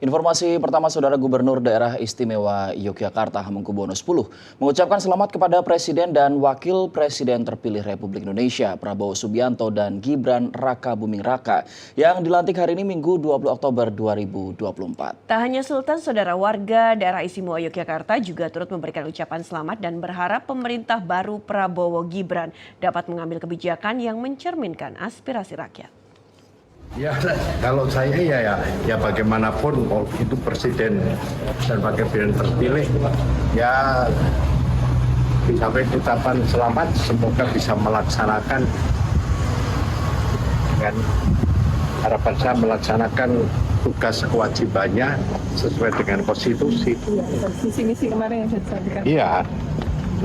Informasi pertama, Saudara Gubernur Daerah Istimewa Yogyakarta Hamengkubuwono X mengucapkan selamat kepada Presiden dan Wakil Presiden terpilih Republik Indonesia Prabowo Subianto dan Gibran Raka Buming Raka yang dilantik hari ini Minggu 20 Oktober 2024. Tak hanya Sultan, saudara warga Daerah Istimewa Yogyakarta juga turut memberikan ucapan selamat dan berharap pemerintah baru Prabowo Gibran dapat mengambil kebijakan yang mencerminkan aspirasi rakyat. Ya, kalau saya ya bagaimanapun itu presiden dan wakil presiden terpilih ya disampaikan ucapan selamat, semoga bisa melaksanakan dengan harapan saya melaksanakan tugas kewajibannya sesuai dengan konstitusi. Iya, visi-misi kemarin yang sudah disampaikan. Iya,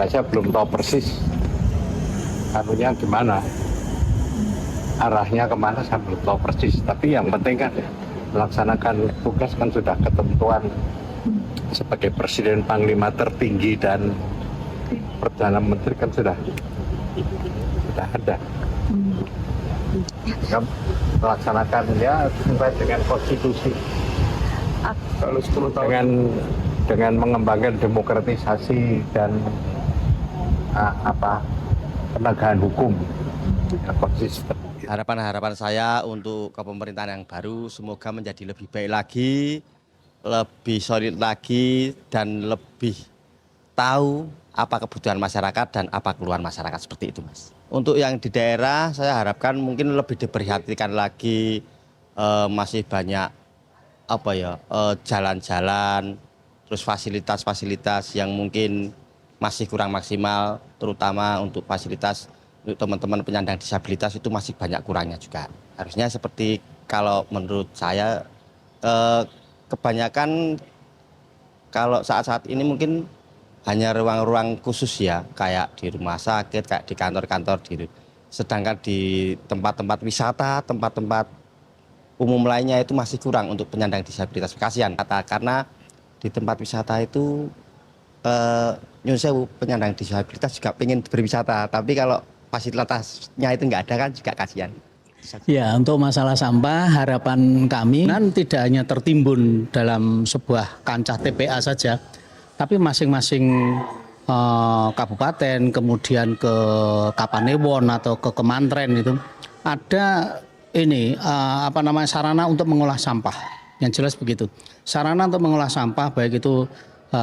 nah saya belum tahu persis anunya gimana. Arahnya kemana saya belum tahu persis, tapi yang penting kan melaksanakan tugas kan sudah ketentuan sebagai Presiden Panglima tertinggi dan Perdana Menteri kan sudah ada. Kan melaksanakan ya sesuai dengan konstitusi, dengan mengembangkan demokratisasi dan penegakan hukum yang konsisten. Harapan saya untuk kepemerintahan yang baru semoga menjadi lebih baik lagi, lebih solid lagi, dan lebih tahu apa kebutuhan masyarakat dan apa keluhan masyarakat, seperti itu, Mas. Untuk yang di daerah saya harapkan mungkin lebih diperhatikan lagi, masih banyak jalan-jalan, terus fasilitas-fasilitas yang mungkin masih kurang maksimal, terutama untuk fasilitas untuk teman-teman penyandang disabilitas itu masih banyak kurangnya juga. Harusnya seperti kalau menurut saya kebanyakan kalau saat-saat ini mungkin hanya ruang-ruang khusus ya, kayak di rumah sakit, kayak di kantor-kantor gitu. Sedangkan di tempat-tempat wisata, tempat-tempat umum lainnya itu masih kurang untuk penyandang disabilitas. Kasihan karena di tempat wisata itu nyun sewu penyandang disabilitas juga pengen berwisata, tapi kalau fasilitasnya itu nggak ada kan juga kasihan. Ya, untuk masalah sampah harapan kami kan tidak hanya tertimbun dalam sebuah kancah TPA saja, tapi masing-masing kabupaten kemudian ke Kapanewon atau ke Kemantren itu ada sarana untuk mengolah sampah. Yang jelas begitu. Sarana untuk mengolah sampah baik itu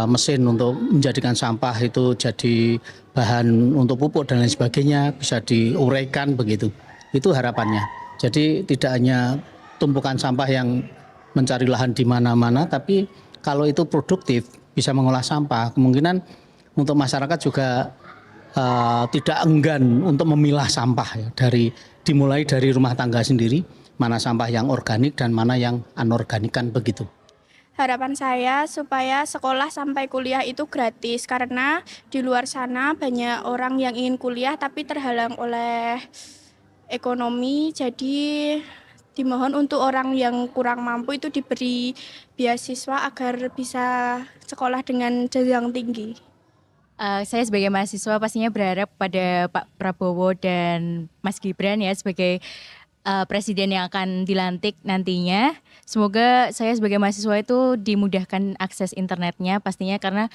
mesin untuk menjadikan sampah itu jadi bahan untuk pupuk dan lain sebagainya bisa diuraikan begitu. Itu harapannya. Jadi tidak hanya tumpukan sampah yang mencari lahan di mana-mana, tapi kalau itu produktif bisa mengolah sampah, kemungkinan untuk masyarakat juga tidak enggan untuk memilah sampah ya, dimulai dari rumah tangga sendiri, mana sampah yang organik dan mana yang anorganik kan begitu. Harapan saya supaya sekolah sampai kuliah itu gratis, karena di luar sana banyak orang yang ingin kuliah tapi terhalang oleh ekonomi. Jadi dimohon untuk orang yang kurang mampu itu diberi beasiswa agar bisa sekolah dengan jenjang tinggi. Saya sebagai mahasiswa pastinya berharap pada Pak Prabowo dan Mas Gibran ya sebagai presiden yang akan dilantik nantinya. Semoga saya sebagai mahasiswa itu dimudahkan akses internetnya pastinya, karena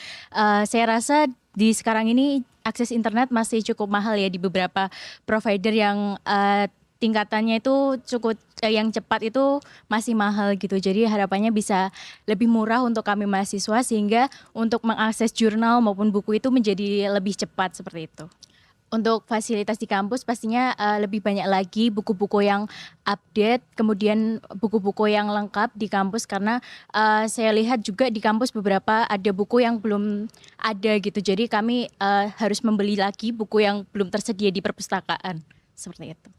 saya rasa di sekarang ini akses internet masih cukup mahal ya di beberapa provider yang tingkatannya itu cukup yang cepat itu masih mahal gitu. Jadi harapannya bisa lebih murah untuk kami mahasiswa sehingga untuk mengakses jurnal maupun buku itu menjadi lebih cepat seperti itu. Untuk fasilitas di kampus pastinya lebih banyak lagi buku-buku yang update, kemudian buku-buku yang lengkap di kampus, karena saya lihat juga di kampus beberapa ada buku yang belum ada gitu. Jadi kami harus membeli lagi buku yang belum tersedia di perpustakaan, seperti itu.